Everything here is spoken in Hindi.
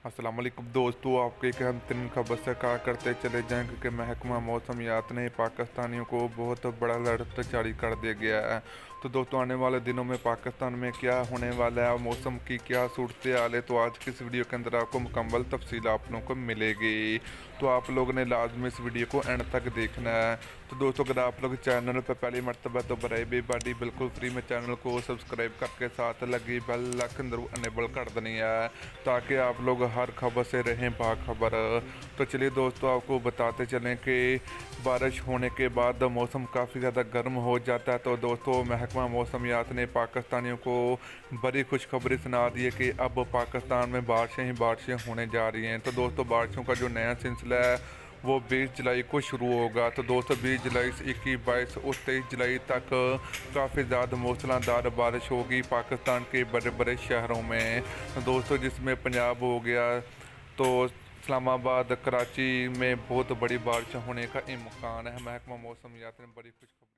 अस्सलाम वालेकुम दोस्तों, आपको एक अहम तरीन खबर से कहा करते चले जाएं क्योंकि महकमा मौसमियात ने पाकिस्तानियों को बहुत बड़ा अलर्ट जारी कर दिया गया है। तो दोस्तों, आने वाले दिनों में पाकिस्तान में क्या होने वाला है और मौसम की क्या सूरत हाल है, तो आज की इस वीडियो के अंदर आपको मुकम्मल तफसील आप लोगों को मिलेगी। तो आप लोगों ने लाजमी इस वीडियो को एंड तक देखना है। तो दोस्तों, अगर आप लोग चैनल पर पहली मरतबा तो बराए बेबाडी बिल्कुल फ्री में चैनल को सब्सक्राइब करके साथ लगी बेल आइकन जरूर अनेबल कर देनी है ताकि आप लोग हर खबर से रहें बाखबर। तो चलिए दोस्तों, आपको बताते चलें कि बारिश होने के बाद मौसम काफ़ी ज़्यादा गर्म हो जाता है। तो दोस्तों, महकमा मौसमियात ने पाकिस्तानियों को बड़ी खुशखबरी सुना दी है कि अब पाकिस्तान में बारिशें ही बारिशें होने जा रही हैं। तो दोस्तों, बारिशों का जो नया सिलसिला है वो 20 जुलाई को शुरू होगा। तो दोस्तों, 20 जुलाई से 21, 22 और 23 जुलाई तक काफ़ी ज़्यादा मूसलाधार बारिश होगी पाकिस्तान के बड़े बड़े शहरों में। तो दोस्तों, जिसमें पंजाब हो गया, तो इस्लामाबाद, कराची में बहुत बड़ी बारिश होने का इम्कान है। महकमा मौसमियात ने बड़ी खुशखबरी